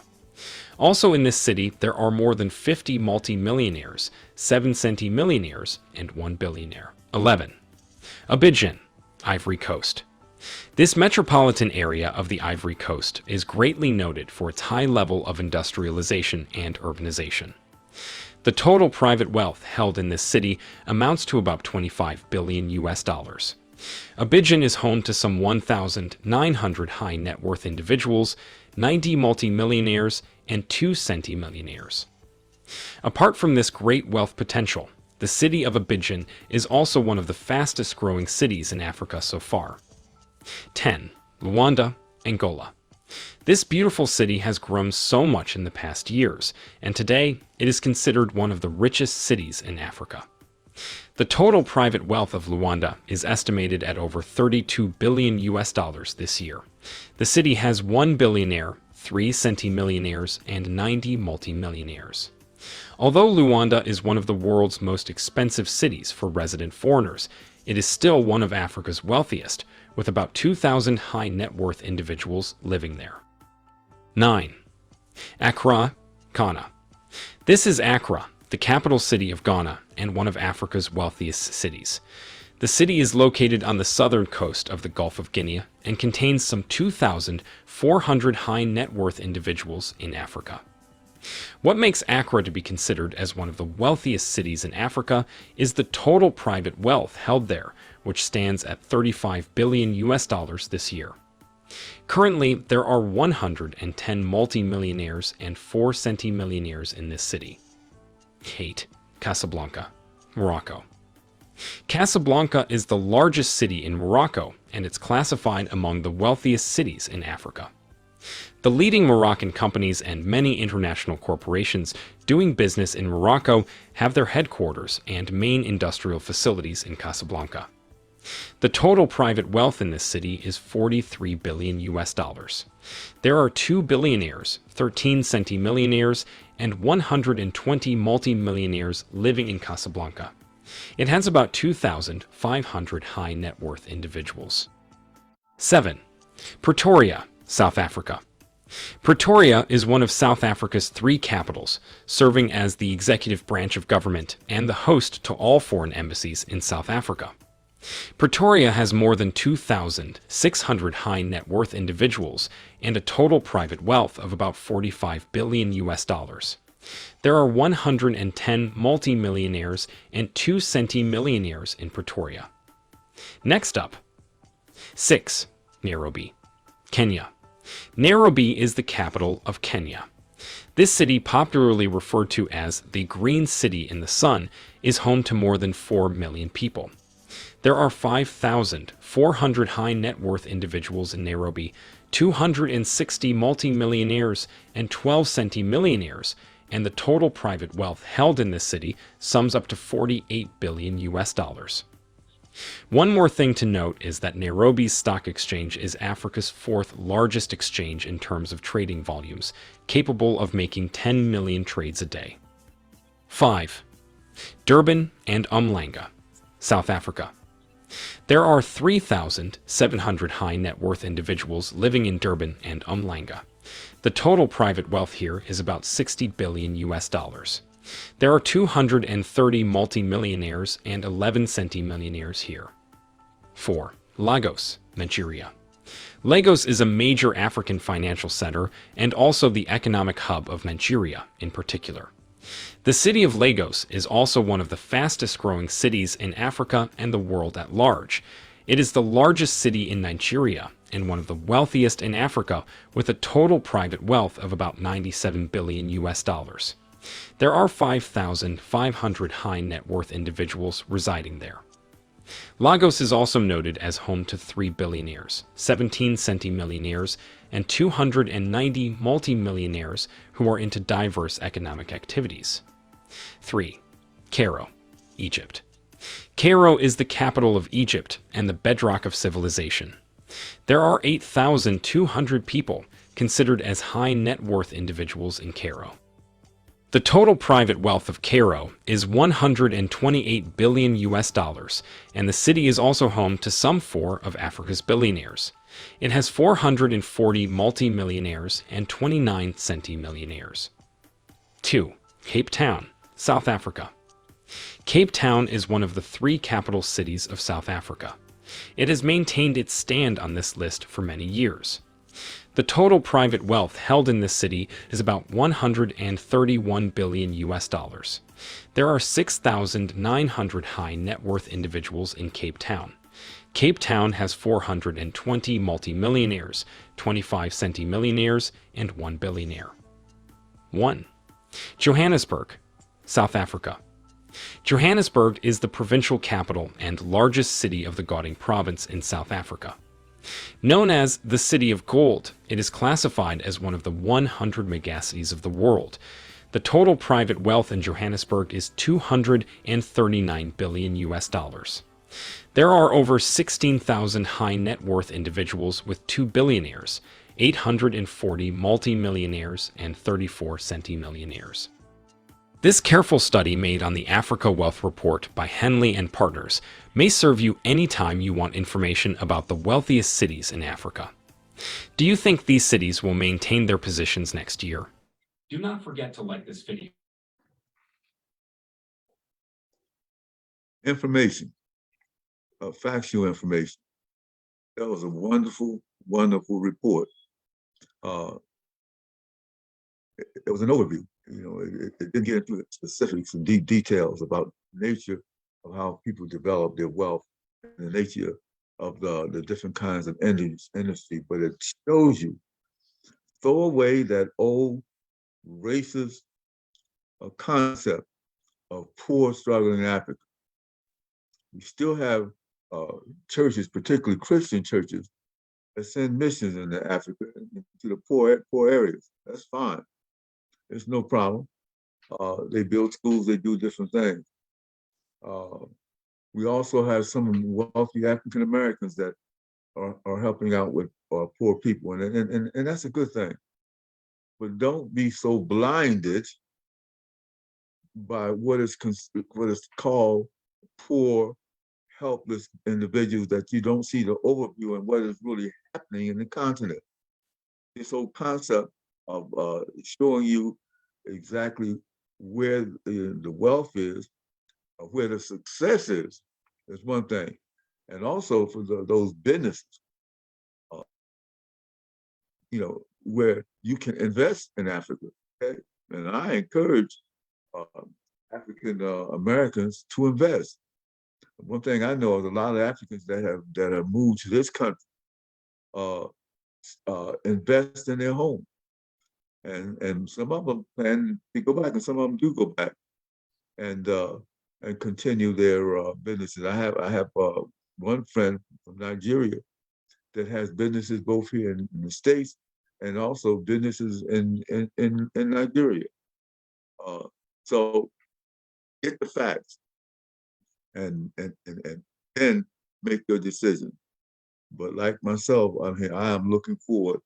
Also in this city, there are more than 50 multimillionaires, 7 centimillionaires, and 1 billionaire. 11. Abidjan, Ivory Coast. This metropolitan area of the Ivory Coast is greatly noted for its high level of industrialization and urbanization. The total private wealth held in this city amounts to about $25 billion. Abidjan is home to some 1,900 high net worth individuals, 90 multimillionaires, and 2 centimillionaires. Apart from this great wealth potential, the city of Abidjan is also one of the fastest growing cities in Africa so far. 10. Luanda, Angola. This beautiful city has grown so much in the past years, and today it is considered one of the richest cities in Africa. The The total private wealth of Luanda is estimated at over $32 billion this year. The city has 1 billionaire, 3 centimillionaires, and 90 multimillionaires. Although Luanda is one of the world's most expensive cities for resident foreigners, it is still one of Africa's wealthiest, with about 2,000 high net worth individuals living there. 9. Accra, Ghana. This is Accra, the capital city of Ghana and one of Africa's wealthiest cities. The city is located on the southern coast of the Gulf of Guinea and contains some 2,400 high net worth individuals in Africa. What makes Accra to be considered as one of the wealthiest cities in Africa is the total private wealth held there, which stands at $35 billion this year. Currently, there are 110 multimillionaires and 4 centimillionaires in this city. 8. Casablanca, Morocco. Casablanca is the largest city in Morocco, and it's classified among the wealthiest cities in Africa. The leading Moroccan companies and many international corporations doing business in Morocco have their headquarters and main industrial facilities in Casablanca. The total private wealth in this city is $43 billion. There are 2 billionaires, 13 centimillionaires, and 120 multimillionaires living in Casablanca. It has about 2,500 high net worth individuals. 7. Pretoria, South Africa. Pretoria is one of South Africa's 3 capitals, serving as the executive branch of government and the host to all foreign embassies in South Africa. Pretoria has more than 2,600 high net worth individuals and a total private wealth of about $45 billion. There are 110 multimillionaires and 2 centimillionaires in Pretoria. Next up, 6. Nairobi, Kenya. Nairobi is the capital of Kenya. This city, popularly referred to as the Green City in the Sun, is home to more than 4 million people. There are 5,400 high net worth individuals in Nairobi, 260 multimillionaires, and 12 centimillionaires, and the total private wealth held in this city sums up to $48 billion. One more thing to note is that Nairobi's stock exchange is Africa's 4th largest exchange in terms of trading volumes, capable of making 10 million trades a day. 5. Durban and Umhlanga, South Africa. There are 3,700 high net worth individuals living in Durban and Umhlanga. The total private wealth here is about $60 billion. There are 230 multimillionaires and 11 centimillionaires here. 4. Lagos, Nigeria. Lagos is a major African financial center and also the economic hub of Nigeria in particular. The city of Lagos is also one of the fastest growing cities in Africa and the world at large. It is the largest city in Nigeria and one of the wealthiest in Africa, with a total private wealth of about $97 billion. There are 5,500 high net worth individuals residing there. Lagos is also noted as home to 3 billionaires, 17 centimillionaires, and 290 multimillionaires who are into diverse economic activities. 3. Cairo, Egypt. Cairo is the capital of Egypt and the bedrock of civilization. There are 8,200 people considered as high net worth individuals in Cairo. The total private wealth of Cairo is $128 billion, and the city is also home to some 4 of Africa's billionaires. It has 440 multimillionaires and 29 centimillionaires. 2. Cape Town, South Africa. Cape Town is one of the 3 capital cities of South Africa. It has maintained its stand on this list for many years. The total private wealth held in this city is about $131 billion. There are 6,900 high net worth individuals in Cape Town. Cape Town has 420 multimillionaires, 25 centimillionaires, and 1 billionaire. 1. Johannesburg, South Africa. Johannesburg is the provincial capital and largest city of the Gauteng province in South Africa. Known as the City of Gold, it is classified as one of the 100 megacities of the world. The total private wealth in Johannesburg is $239 billion US. There are over 16,000 high net worth individuals with 2 billionaires, 840 multimillionaires, and 34 centimillionaires. This careful study made on the Africa Wealth Report by Henley and Partners may serve you anytime you want information about the wealthiest cities in Africa. Do you think these cities will maintain their positions next year? Do not forget to like this video. Information, factual information. That was a wonderful, wonderful report. It was an overview. It didn't get into specifics and deep details about the nature of how people develop their wealth and the nature of the different kinds of industry, but it shows you, throw away that old racist concept of poor struggling Africa. We still have churches, particularly Christian churches, that send missions into Africa, to the poor areas. That's fine. There's no problem. They build schools, they do different things. We also have some wealthy African Americans that are helping out with poor people, and that's a good thing. But don't be so blinded by what is called poor, helpless individuals that you don't see the overview and what is really happening in the continent. This whole concept of showing you exactly where the wealth is, where the success is one thing. And also for those businesses, where you can invest in Africa, okay? And I encourage African Americans to invest. One thing I know is a lot of Africans that have moved to this country invest in their home, and some of them plan to go back, and some of them do go back and continue their businesses. I have one friend from Nigeria that has businesses both here in the States and also businesses in Nigeria. So get the facts and then make your decision. But like myself, I am looking forward,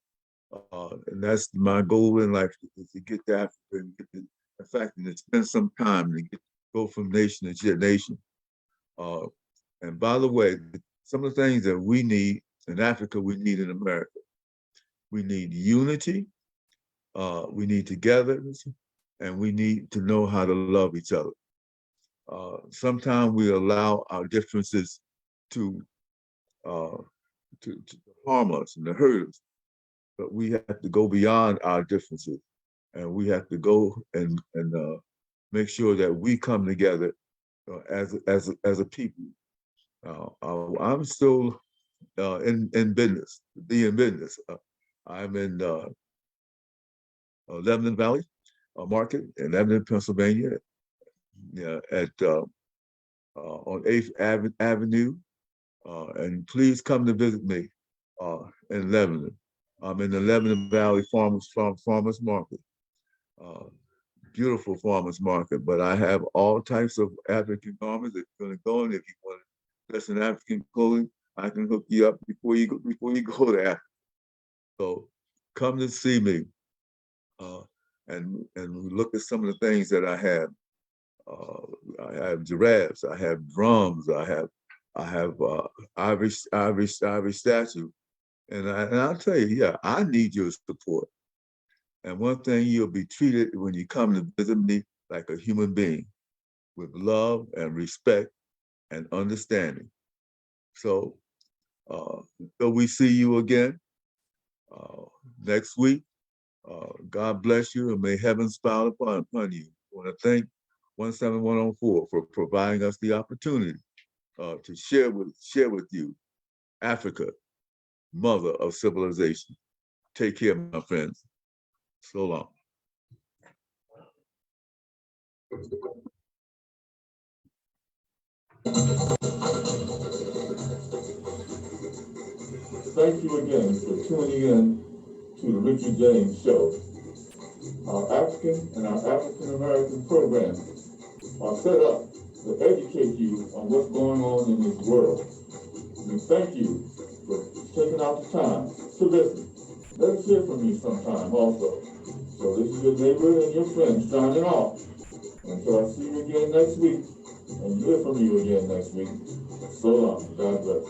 and that's my goal in life, is to get to Africa and get the fact and spend some time to go from nation to nation. And by the way, some of the things that we need in Africa, we need in America. We need unity, we need togetherness, and we need to know how to love each other. Sometimes we allow our differences to harm us and to hurt us, but we have to go beyond our differences, and we have to go and make sure that we come together as a people. I'm still in business, be in business. I'm in Lebanon Valley Market in Lebanon, Pennsylvania, at on 8th Avenue, and please come to visit me in Lebanon. I'm in the Lebanon Valley Farmers Market, beautiful farmers market. But I have all types of African garments that you're going to go in. If you want to dress in African clothing, I can hook you up before you go to Africa. So come to see me, and look at some of the things that I have. I have giraffes, I have drums, I have ivory statue, and I'll tell you, yeah, I need your support. And one thing, you'll be treated when you come to visit me like a human being, with love and respect and understanding. So until we see you again next week, God bless you, and may heaven smile upon you. I want to thank 17104 for providing us the opportunity to share with you Africa, mother of civilization. Take care, my friends. So long. Thank you again for tuning in to the Richard James Show. Our African and our African American programs are set up to educate you on what's going on in this world. And thank you for taking out the time to listen. Let us hear from you sometime also. So this is your neighbor and your friend signing off. Until I see you again next week, and hear from you again next week. So long. God bless.